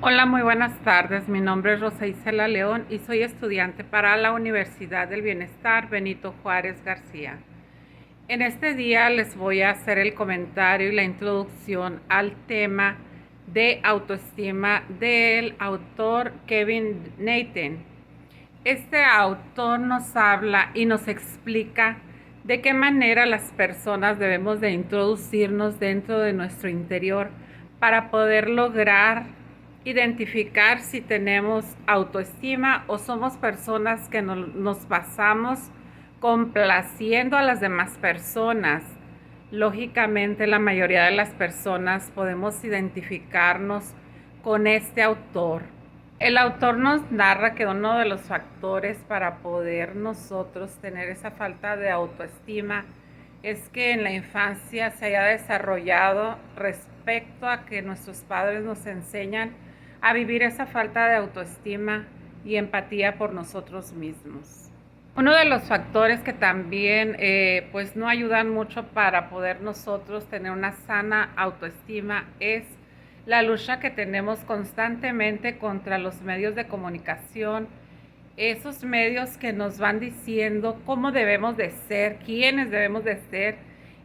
Hola, muy buenas tardes. Mi nombre es Rosa Isela León y soy estudiante para la Universidad del Bienestar Benito Juárez García. En este día les voy a hacer el comentario y la introducción al tema de autoestima del autor Kevin Nathan. Este autor nos habla y nos explica de qué manera las personas debemos de introducirnos dentro de nuestro interior para poder lograr identificar si tenemos autoestima o somos personas que nos basamos complaciendo a las demás personas. Lógicamente, la mayoría de las personas podemos identificarnos con este autor. El autor nos narra que uno de los factores para poder nosotros tener esa falta de autoestima es que en la infancia se haya desarrollado respecto a que nuestros padres nos enseñan a vivir esa falta de autoestima y empatía por nosotros mismos. Uno de los factores que también pues no ayudan mucho para poder nosotros tener una sana autoestima es la lucha que tenemos constantemente contra los medios de comunicación, esos medios que nos van diciendo cómo debemos de ser, quiénes debemos de ser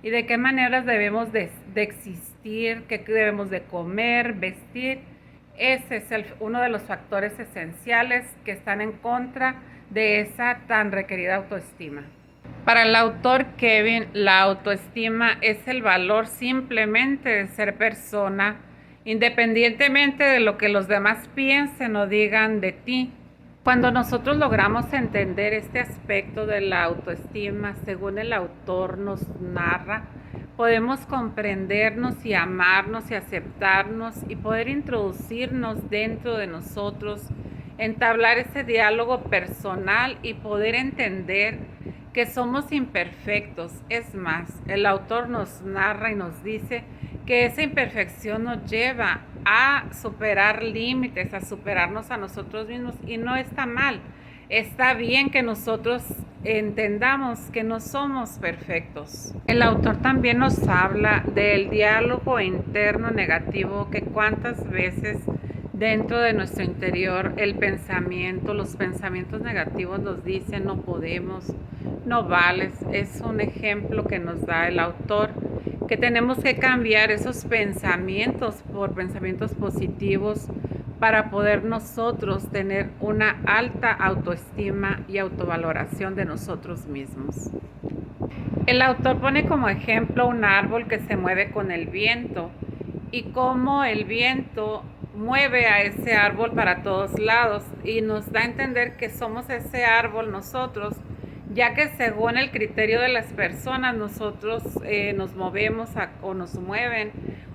y de qué maneras debemos de existir, qué debemos de comer, vestir. Ese es uno de los factores esenciales que están en contra de esa tan requerida autoestima. Para el autor Kevin, la autoestima es el valor simplemente de ser persona, independientemente de lo que los demás piensen o digan de ti. Cuando nosotros logramos entender este aspecto de la autoestima, según el autor nos narra, podemos comprendernos y amarnos y aceptarnos y poder introducirnos dentro de nosotros, entablar ese diálogo personal y poder entender que somos imperfectos. Es más, el autor nos narra y nos dice que esa imperfección nos lleva a superar límites, a superarnos a nosotros mismos, y no está mal. Está bien que nosotros entendamos que no somos perfectos. El autor también nos habla del diálogo interno negativo, que cuántas veces dentro de nuestro interior los pensamientos negativos nos dicen no podemos, no vales. Es un ejemplo que nos da el autor, que tenemos que cambiar esos pensamientos por pensamientos positivos para poder nosotros tener una alta autoestima y autovaloración de nosotros mismos. El autor pone como ejemplo un árbol que se mueve con el viento y cómo el viento mueve a ese árbol para todos lados, y nos da a entender que somos ese árbol nosotros, ya que según el criterio de las personas nosotros nos movemos o nos mueven,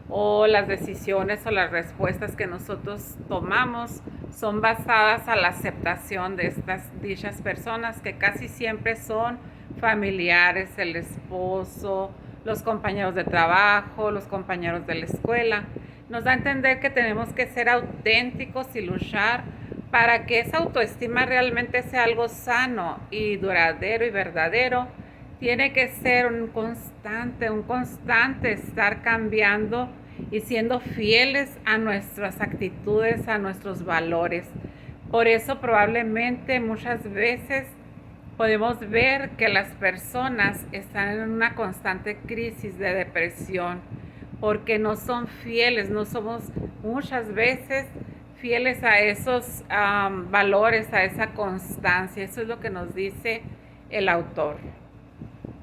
o las decisiones o las respuestas que nosotros tomamos son basadas a la aceptación de dichas personas, que casi siempre son familiares, el esposo, los compañeros de trabajo, los compañeros de la escuela. Nos da a entender que tenemos que ser auténticos y luchar para que esa autoestima realmente sea algo sano y duradero y verdadero. Tiene que ser un constante estar cambiando y siendo fieles a nuestras actitudes, a nuestros valores. Por eso probablemente muchas veces podemos ver que las personas están en una constante crisis de depresión porque no son fieles, no somos muchas veces fieles a esos valores, a esa constancia. Eso es lo que nos dice el autor.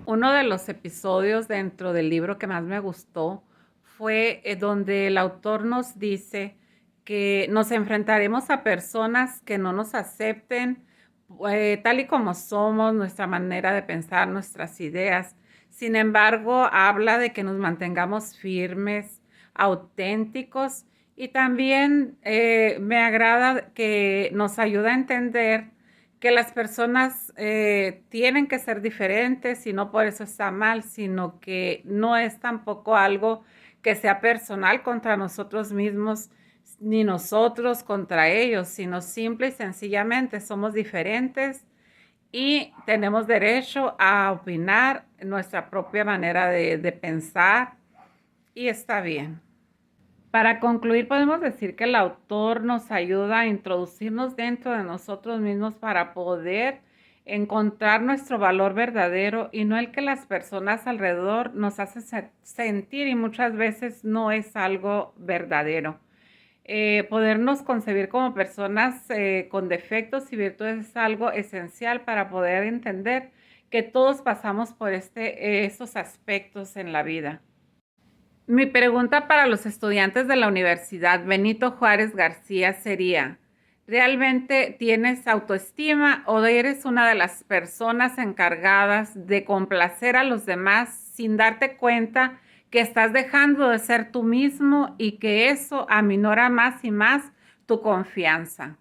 Uno de los episodios dentro del libro que más me gustó fue donde el autor nos dice que nos enfrentaremos a personas que no nos acepten tal y como somos, nuestra manera de pensar, nuestras ideas. Sin embargo, habla de que nos mantengamos firmes, auténticos, y también me agrada que nos ayuda a entender que las personas tienen que ser diferentes y no por eso está mal, sino que no es tampoco algo que sea personal contra nosotros mismos, ni nosotros contra ellos, sino simple y sencillamente somos diferentes y tenemos derecho a opinar nuestra propia manera de pensar, y está bien. Para concluir, podemos decir que el autor nos ayuda a introducirnos dentro de nosotros mismos para poder encontrar nuestro valor verdadero y no el que las personas alrededor nos hacen sentir y muchas veces no es algo verdadero. Podernos concebir como personas con defectos y virtudes es algo esencial para poder entender que todos pasamos por estos aspectos en la vida. Mi pregunta para los estudiantes de la Universidad Benito Juárez García sería, ¿realmente tienes autoestima o eres una de las personas encargadas de complacer a los demás sin darte cuenta que estás dejando de ser tú mismo y que eso aminora más y más tu confianza?